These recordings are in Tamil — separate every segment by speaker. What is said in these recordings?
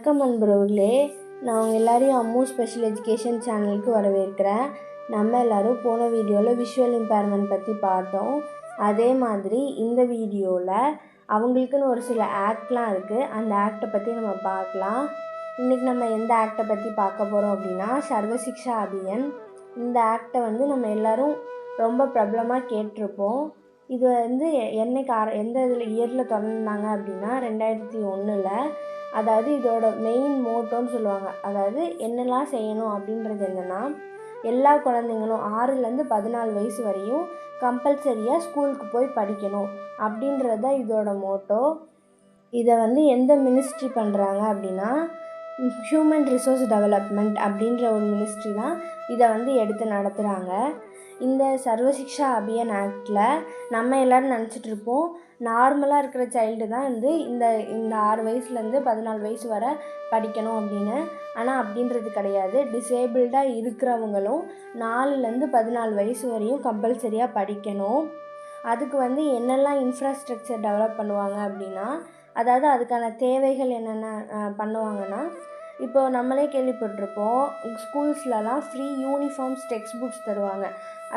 Speaker 1: வணக்கம் நண்பர்களே, நான் உங்கள் எல்லாரையும் அம்மு ஸ்பெஷல் எஜுகேஷன் சேனலுக்கு வரவேற்கிறேன். நம்ம எல்லோரும் போன வீடியோவில் விஷுவல் இம்பேர்மெண்ட் பற்றி பார்த்தோம். அதே மாதிரி இந்த வீடியோவில் அவங்களுக்குன்னு ஒரு சில ஆக்ட்லாம் இருக்குது. அந்த ஆக்டை பற்றி நம்ம பார்க்கலாம். இன்றைக்கி நம்ம எந்த ஆக்டை பற்றி பார்க்க போகிறோம் அப்படின்னா சர்வ சிக்ஷா அபியான். இந்த ஆக்டை நம்ம எல்லோரும் ரொம்ப பிரபலமாக கேட்டிருப்போம். இது என்னைக்கு எந்த இயரில் திறந்தாங்க அப்படின்னா 2001. அதாவது இதோட மெயின் மோட்டோன்னு சொல்லுவாங்க. அதாவது என்னெல்லாம் செய்யணும் அப்படின்றது என்னென்னா, எல்லா குழந்தைங்களும் 6லேருந்து 14 வயசு வரையும் கம்பல்சரியாக ஸ்கூலுக்கு போய் படிக்கணும் அப்படின்றது தான் இதோட மோட்டோ. இதை எந்த மினிஸ்ட்ரி பண்ணுறாங்க அப்படின்னா ஹியூமன் ரிசோர்ஸ் டெவலப்மெண்ட் அப்படின்ற ஒரு மினிஸ்ட்ரி தான் இதை எடுத்து நடத்துகிறாங்க. இந்த சர்வ சிக்ஷா அபியான் ஆக்டில் நம்ம எல்லோரும் நினச்சிட்ருப்போம், நார்மலாக இருக்கிற சைல்டு தான் இந்த 6 வயசுலேருந்து 14 வயசு வரை படிக்கணும் அப்படின்னு. ஆனால் அப்படின்றது கிடையாது. டிசேபிள்டாக இருக்கிறவங்களும் 4லேருந்து 14 வயசு வரையும் கம்பல்சரியாக படிக்கணும். அதுக்கு என்னெல்லாம் இன்ஃப்ராஸ்ட்ரக்சர் டெவலப் பண்ணுவாங்க அப்படின்னா, அதாவது அதுக்கான தேவைகள் என்னென்ன பண்ணுவாங்கன்னா, இப்போ நம்மளே கேள்விப்பட்டிருப்போம், ஸ்கூல்ஸ்லலாம் ஃப்ரீ யூனிஃபார்ம்ஸ், டெக்ஸ்ட் புக்ஸ் தருவாங்க.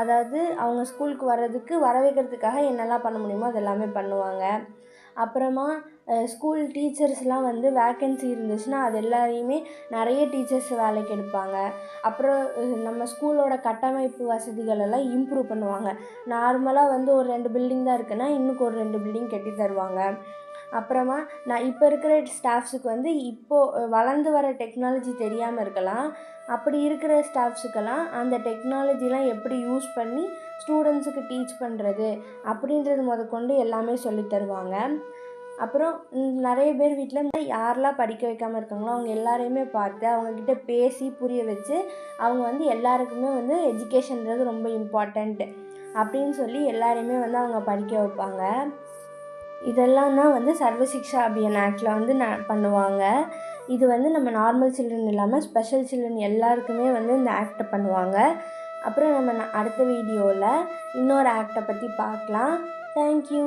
Speaker 1: அதாவது அவங்க ஸ்கூலுக்கு வர்றதுக்கு வர வைக்கிறதுக்காக என்னெல்லாம் பண்ண முடியுமோ அதெல்லாமே பண்ணுவாங்க. அப்புறமா ஸ்கூல் டீச்சர்ஸ்லாம் வேக்கன்சி இருந்துச்சுன்னா அது எல்லாரையுமே நிறைய டீச்சர்ஸ் வேலைக்கு எடுப்பாங்க. அப்புறம் நம்ம ஸ்கூலோட கட்டமைப்பு வசதிகள் எல்லாம் இம்ப்ரூவ் பண்ணுவாங்க. நார்மலாக ஒரு 2 பில்டிங் தான் இருக்குன்னா இன்னும் ஒரு 2 பில்டிங் கட்டி தருவாங்க. அப்புறமா இப்போ இருக்கிற ஸ்டாஃப்ஸுக்கு இப்போது வளர்ந்து வர டெக்னாலஜி தெரியாமல் இருக்கலாம். அப்படி இருக்கிற ஸ்டாஃப்ஸுக்கெல்லாம் அந்த டெக்னாலஜிலாம் எப்படி யூஸ் பண்ணி ஸ்டூடெண்ட்ஸுக்கு டீச் பண்ணுறது அப்படின்றது முதற்கொண்டு எல்லாமே சொல்லித் தருவாங்க. அப்புறம் நிறைய பேர் வீட்டில் யாரெல்லாம் படிக்க வைக்காமல் இருக்காங்களோ அவங்க எல்லாரையுமே பார்த்து அவங்கக்கிட்ட பேசி புரிய வச்சு அவங்க எல்லாருக்குமே எஜுகேஷன்றது ரொம்ப இம்பார்ட்டண்ட் அப்படின்னு சொல்லி எல்லாரையுமே அவங்க படிக்க வைப்பாங்க. இதெல்லாம் தான் சர்வ சிக்ஷா அபியான் ஆக்டில் பண்ணுவாங்க. இது நம்ம நார்மல் சில்ட்ரன் இல்லாமல் ஸ்பெஷல் சில்ட்ரன் எல்லாருக்குமே இந்த ஆக்டை பண்ணுவாங்க. அப்புறம் நம்ம அடுத்த வீடியோவில் இன்னொரு ஆக்டை பற்றி பார்க்கலாம். தேங்க்யூ.